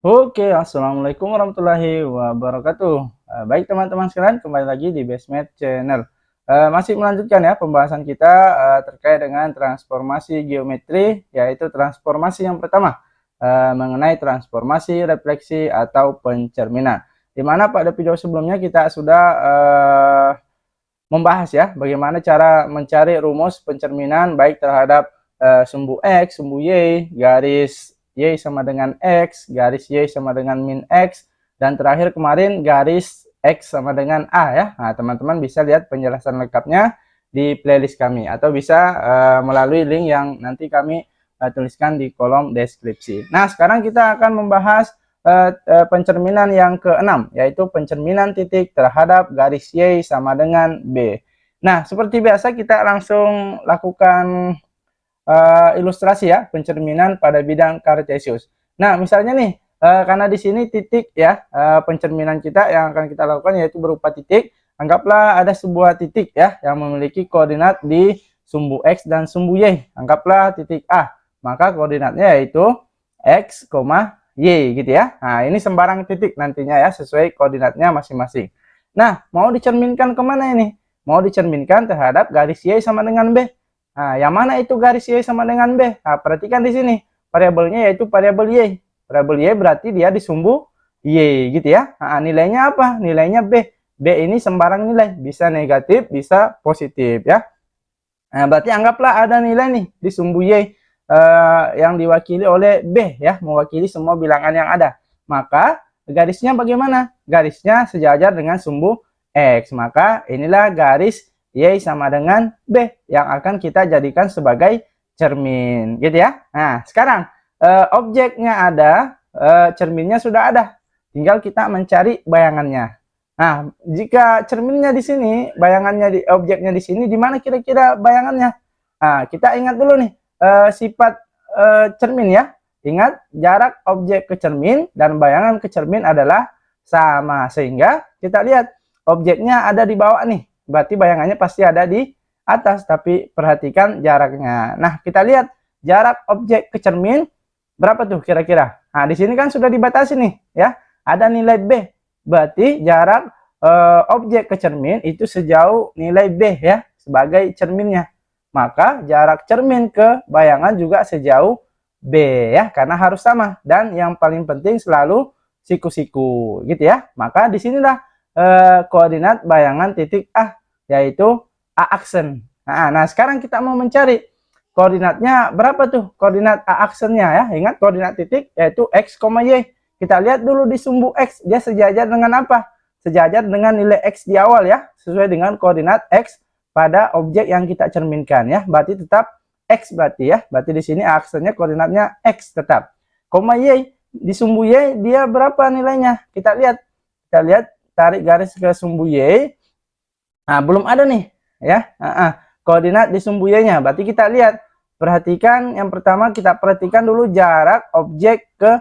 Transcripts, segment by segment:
Oke, assalamualaikum warahmatullahi wabarakatuh. Baik teman-teman sekalian, kembali lagi di Basement Channel. Masih melanjutkan ya pembahasan kita terkait dengan transformasi geometri, yaitu transformasi yang pertama mengenai transformasi refleksi atau pencerminan. Di mana pada video sebelumnya kita sudah membahas ya bagaimana cara mencari rumus pencerminan baik terhadap sumbu X, sumbu Y, garis Y sama dengan X, garis Y sama dengan min X, dan terakhir kemarin garis X sama dengan A ya. Nah, teman-teman bisa lihat penjelasan lengkapnya di playlist kami atau bisa melalui link yang nanti kami tuliskan di kolom deskripsi. Nah, sekarang kita akan membahas pencerminan yang keenam, yaitu pencerminan titik terhadap garis Y sama dengan B. Nah, seperti biasa kita langsung lakukan ilustrasi ya, pencerminan pada bidang kartesius. Nah, misalnya nih, karena di sini titik ya, pencerminan kita yang akan kita lakukan yaitu berupa titik. Anggaplah ada sebuah titik ya, yang memiliki koordinat di sumbu X dan sumbu Y. Anggaplah titik A, maka koordinatnya yaitu X, Y gitu ya. Nah, ini sembarang titik nantinya ya, sesuai koordinatnya masing-masing. Nah, mau dicerminkan kemana ini? Mau dicerminkan terhadap garis Y sama dengan B. Nah, yang mana itu garis Y sama dengan B? Nah, perhatikan di sini. Variabelnya yaitu variabel Y. Variabel Y berarti dia di sumbu Y gitu ya. Nah, nilainya apa? Nilainya B. B ini sembarang nilai. Bisa negatif, bisa positif ya. Nah, berarti anggaplah ada nilai nih di sumbu Y yang diwakili oleh B ya, mewakili semua bilangan yang ada. Maka garisnya bagaimana? Garisnya sejajar dengan sumbu X. Maka inilah garis Y sama dengan B yang akan kita jadikan sebagai cermin, gitu ya. Nah, sekarang objeknya ada, cerminnya sudah ada. Tinggal kita mencari bayangannya. Nah, jika cerminnya di sini, bayangannya di objeknya di sini, di mana kira-kira bayangannya? Nah, kita ingat dulu nih sifat cermin ya. Ingat jarak objek ke cermin dan bayangan ke cermin adalah sama, sehingga kita lihat objeknya ada di bawah nih. Berarti bayangannya pasti ada di atas, tapi perhatikan jaraknya. Nah, kita lihat jarak objek ke cermin berapa tuh kira-kira? Nah, di sini kan sudah dibatasi nih ya. Ada nilai B. Berarti jarak objek ke cermin itu sejauh nilai B ya sebagai cerminnya. Maka jarak cermin ke bayangan juga sejauh B ya, karena harus sama. Dan yang paling penting selalu siku-siku gitu ya. Maka disinilah koordinat bayangan titik A, yaitu A aksen. Nah, sekarang kita mau mencari koordinatnya berapa tuh? Koordinat A aksennya ya. Ingat koordinat titik yaitu X, Y. Kita lihat dulu di sumbu X, dia sejajar dengan apa? Sejajar dengan nilai X di awal ya, sesuai dengan koordinat X pada objek yang kita cerminkan ya. Berarti tetap X berarti ya. Berarti di sini aksennya koordinatnya X tetap. Koma Y, di sumbu Y dia berapa nilainya? Kita lihat. Kita lihat, tarik garis ke sumbu Y. Nah, belum ada nih ya. Koordinat di sumbu Y-nya. Berarti kita lihat, perhatikan yang pertama, kita perhatikan dulu jarak objek ke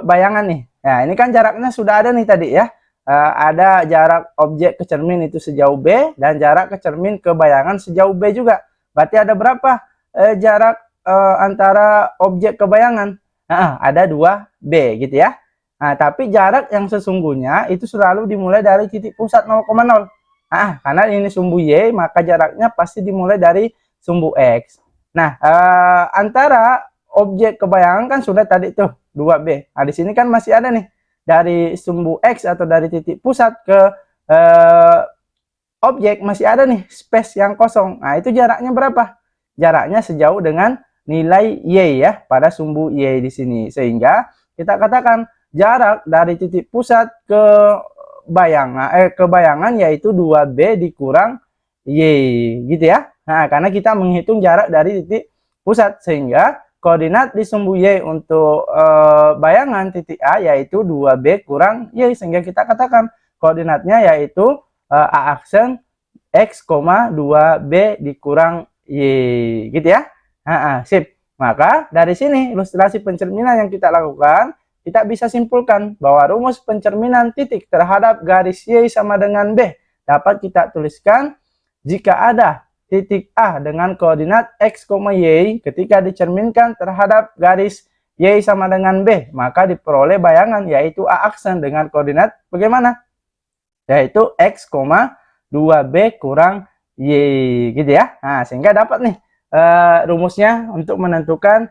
bayangan nih. Nah, ini kan jaraknya sudah ada nih tadi ya. Ada jarak objek ke cermin itu sejauh B dan jarak ke cermin ke bayangan sejauh B juga. Berarti ada berapa jarak antara objek ke bayangan? Ada 2B gitu ya. Nah, tapi jarak yang sesungguhnya itu selalu dimulai dari titik pusat 0,0. Karena ini sumbu Y, maka jaraknya pasti dimulai dari sumbu X. Nah, antara objek ke bayangan kan sudah tadi tuh 2B. Nah, di sini kan masih ada nih dari sumbu X atau dari titik pusat ke objek masih ada nih space yang kosong. Nah, itu jaraknya berapa? Jaraknya sejauh dengan nilai Y ya pada sumbu Y di sini. Sehingga kita katakan jarak dari titik pusat ke bayangan yaitu 2B dikurang Y gitu ya. Nah, karena kita menghitung jarak dari titik pusat, sehingga koordinat di sumbu Y untuk bayangan titik A yaitu 2B kurang Y, sehingga kita katakan koordinatnya yaitu A aksen X, 2B dikurang Y gitu ya. Sip. Maka dari sini ilustrasi pencerminan yang kita lakukan, kita bisa simpulkan bahwa rumus pencerminan titik terhadap garis Y sama dengan B dapat kita tuliskan jika ada titik A dengan koordinat X, Y ketika dicerminkan terhadap garis Y sama dengan B, maka diperoleh bayangan yaitu A aksen dengan koordinat bagaimana? Yaitu X, 2B kurang Y gitu ya. Nah, sehingga dapat nih rumusnya untuk menentukan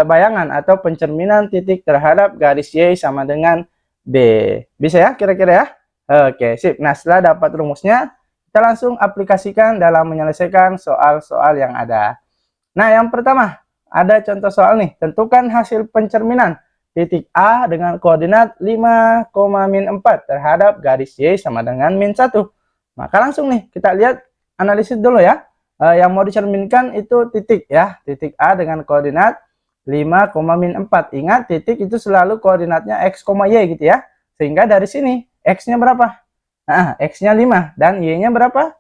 bayangan atau pencerminan titik terhadap garis Y sama dengan B. Bisa ya kira-kira ya? Oke, sip. Nah, setelah dapat rumusnya, kita langsung aplikasikan dalam menyelesaikan soal-soal yang ada. Nah, yang pertama, ada contoh soal nih. Tentukan hasil pencerminan titik A dengan koordinat 5, min 4 terhadap garis Y sama dengan min 1. Maka langsung nih, kita lihat analisis dulu ya. Yang mau dicerminkan itu titik ya. Titik A dengan koordinat 5, min 4. Ingat, titik itu selalu koordinatnya X, Y gitu ya. Sehingga dari sini, X-nya berapa? Nah, X-nya 5 dan Y-nya berapa?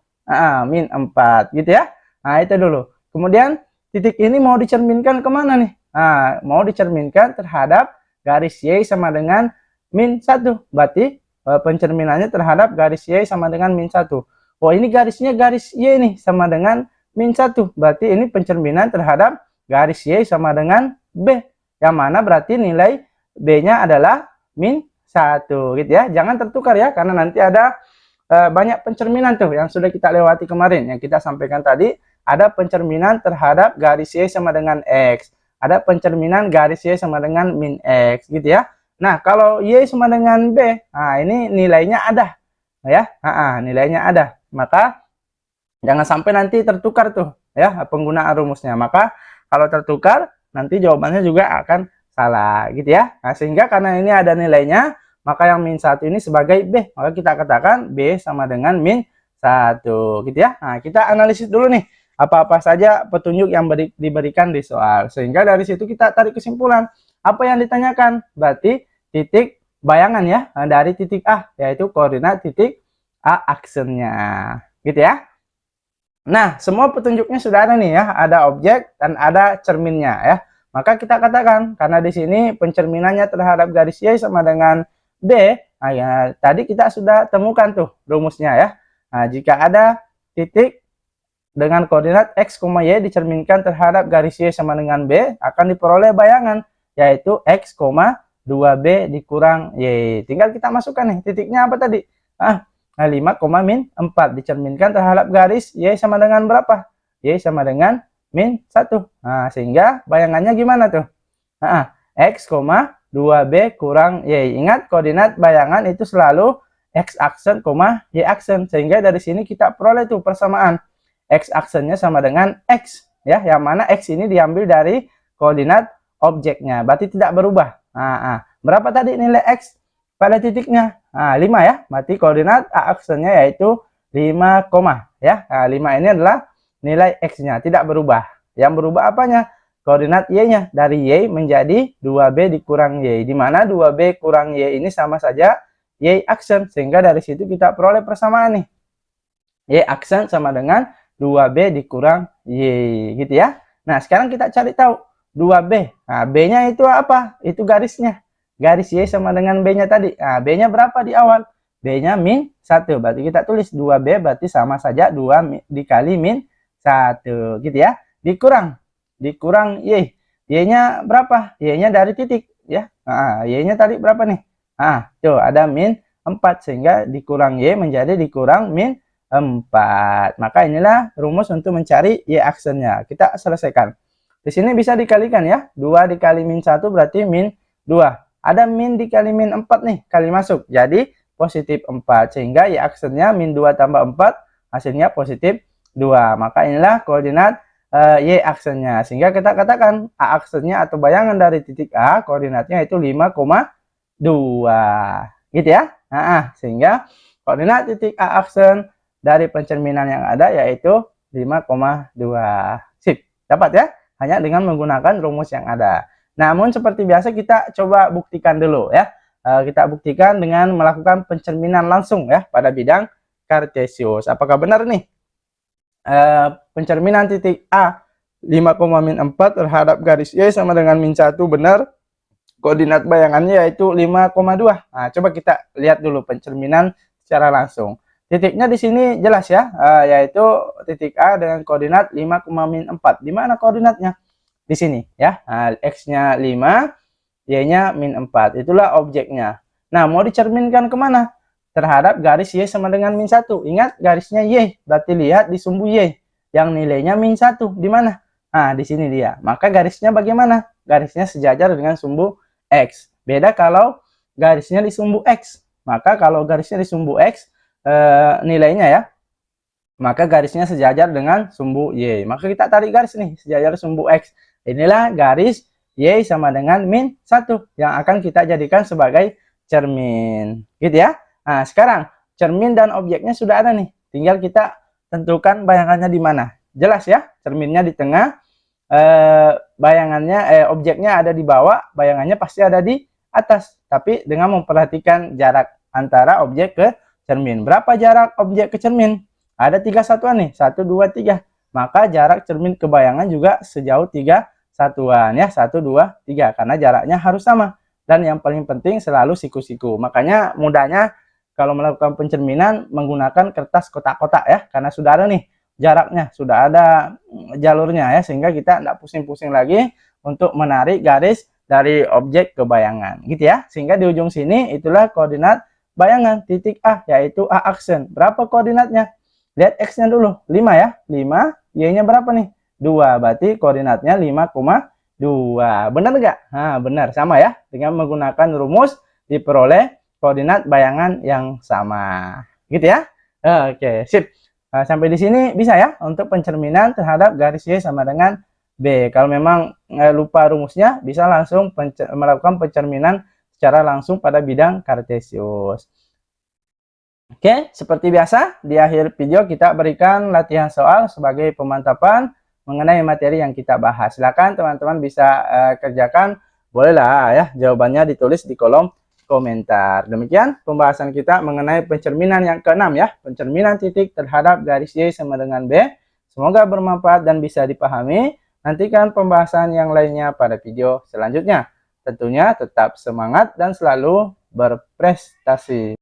Min 4 gitu ya. Nah, itu dulu. Kemudian, titik ini mau dicerminkan kemana nih? Nah, mau dicerminkan terhadap garis Y sama dengan min 1. Berarti pencerminannya terhadap garis Y sama dengan min 1. Oh, ini garisnya garis Y nih sama dengan min 1. Berarti ini pencerminan terhadap garis Y sama dengan B. Yang mana berarti nilai B-nya adalah min 1 gitu ya. Jangan tertukar ya, karena nanti ada banyak pencerminan tuh yang sudah kita lewati kemarin. Yang kita sampaikan tadi, ada pencerminan terhadap garis Y sama dengan X. Ada pencerminan garis Y sama dengan min X gitu ya. Nah, kalau Y sama dengan B, nah ini nilainya ada. Ya, nilainya ada. Maka jangan sampai nanti tertukar tuh ya penggunaan rumusnya. Maka kalau tertukar, nanti jawabannya juga akan salah gitu ya. Nah, sehingga karena ini ada nilainya, maka yang min 1 ini sebagai B. Maka kita katakan B sama dengan min 1 gitu ya. Nah, kita analisis dulu nih apa-apa saja petunjuk yang diberikan di soal. Sehingga dari situ kita tarik kesimpulan. Apa yang ditanyakan? Berarti titik bayangan ya dari titik A, yaitu koordinat titik A aksennya. Gitu ya. Nah, semua petunjuknya sudah ada nih ya. Ada objek dan ada cerminnya ya. Maka kita katakan, karena di sini pencerminannya terhadap garis Y sama dengan B, nah ya, tadi kita sudah temukan tuh rumusnya ya. Nah, jika ada titik dengan koordinat X, Y dicerminkan terhadap garis Y sama dengan B, akan diperoleh bayangan, yaitu X, 2B dikurang Y. Tinggal kita masukkan nih, titiknya apa tadi? 5, min 4 dicerminkan terhadap garis Y sama dengan berapa? Y sama dengan min 1. Nah, sehingga bayangannya gimana tuh? X, 2B kurang Y. Ingat, koordinat bayangan itu selalu X aksen, Y aksen. Sehingga dari sini kita peroleh tuh persamaan. X aksennya sama dengan X. Ya, yang mana X ini diambil dari koordinat objeknya. Berarti tidak berubah. Berapa tadi nilai X pada titiknya? 5 ya. Berarti koordinat A aksennya yaitu 5, ya. 5 ini adalah nilai X-nya. Tidak berubah. Yang berubah apanya? Koordinat Y-nya dari Y menjadi 2B dikurang Y, di mana 2B kurang Y ini sama saja Y aksen, sehingga dari situ kita peroleh persamaan nih. Y aksen sama dengan 2B dikurang Y, gitu ya. Nah, sekarang kita cari tahu 2B. Nah, B-nya itu apa? Itu garisnya. Garis Y sama dengan B-nya tadi. Nah, B-nya berapa di awal? B-nya min 1. Berarti kita tulis 2B berarti sama saja 2 dikali min 1, gitu ya. Dikurang Y. Y-nya berapa? Y-nya dari titik ya. Y-nya tadi berapa nih? Tuh ada min 4, sehingga dikurang Y menjadi dikurang min 4. Maka inilah rumus untuk mencari Y aksennya. Kita selesaikan. Di sini bisa dikalikan ya. 2 dikali min 1 berarti min 2. Ada min dikali min 4 nih, kali masuk. Jadi positif 4, sehingga Y aksennya min 2 tambah 4 hasilnya positif 2. Maka inilah koordinat Y aksennya. Sehingga kita katakan A aksennya atau bayangan dari titik A, koordinatnya itu 5,2. Gitu ya. Sehingga koordinat titik A aksen dari pencerminan yang ada yaitu 5,2. Sip. Dapat ya? Hanya dengan menggunakan rumus yang ada. Namun seperti biasa kita coba buktikan dulu ya. Kita buktikan dengan melakukan pencerminan langsung ya pada bidang kartesius. Apakah benar nih? Pencerminan titik A 5, min 4 terhadap garis Y sama dengan min 1 benar. Koordinat bayangannya yaitu 5,2. Nah, coba kita lihat dulu pencerminan secara langsung. Titiknya di sini jelas ya, yaitu titik A dengan koordinat 5, min 4. Di mana koordinatnya? di sini ya. Nah, X-nya 5, Y-nya min 4. Itulah objeknya. Nah, mau dicerminkan kemana? Terhadap garis Y sama dengan min 1. Ingat garisnya Y, berarti lihat di sumbu Y yang nilainya min 1. Di mana? Nah, di sini dia. Maka garisnya bagaimana? Garisnya sejajar dengan sumbu X. Beda kalau garisnya di sumbu X. Maka kalau garisnya di sumbu X, nilainya ya, maka garisnya sejajar dengan sumbu Y. Maka kita tarik garis nih, sejajar sumbu X. Inilah garis Y sama dengan min 1 yang akan kita jadikan sebagai cermin. Gitu ya. Nah, sekarang cermin dan objeknya sudah ada nih. Tinggal kita tentukan bayangannya di mana. Jelas ya, cerminnya di tengah, bayangannya objeknya ada di bawah, bayangannya pasti ada di atas. Tapi dengan memperhatikan jarak antara objek ke cermin. Berapa jarak objek ke cermin? Ada 3 satuan nih, 1, 2, 3. Maka jarak cermin ke bayangan juga sejauh 3 satuan ya, 1, 2, 3. Karena jaraknya harus sama. Dan yang paling penting selalu siku-siku. Makanya mudahnya kalau melakukan pencerminan menggunakan kertas kotak-kotak ya. Karena sudah ada nih jaraknya, sudah ada jalurnya ya. Sehingga kita tidak pusing-pusing lagi untuk menarik garis dari objek ke bayangan. Gitu ya. Sehingga di ujung sini itulah koordinat bayangan titik A, yaitu A aksen. Berapa koordinatnya? Lihat X-nya dulu, 5 ya. 5, Y-nya berapa nih? 2, berarti koordinatnya 5,2. Benar nggak? Nah, benar. Sama ya. Dengan menggunakan rumus diperoleh koordinat bayangan yang sama. Gitu ya. Oke, sip. Nah, sampai di sini bisa ya untuk pencerminan terhadap garis Y sama dengan B. Kalau memang lupa rumusnya, bisa langsung melakukan pencerminan secara langsung pada bidang kartesius. Oke, seperti biasa, di akhir video kita berikan latihan soal sebagai pemantapan mengenai materi yang kita bahas. Silakan teman-teman bisa kerjakan, bolehlah ya, jawabannya ditulis di kolom komentar. Demikian pembahasan kita mengenai pencerminan yang keenam ya, pencerminan titik terhadap garis Y sama dengan B. Semoga bermanfaat dan bisa dipahami. Nantikan pembahasan yang lainnya pada video selanjutnya. Tentunya tetap semangat dan selalu berprestasi.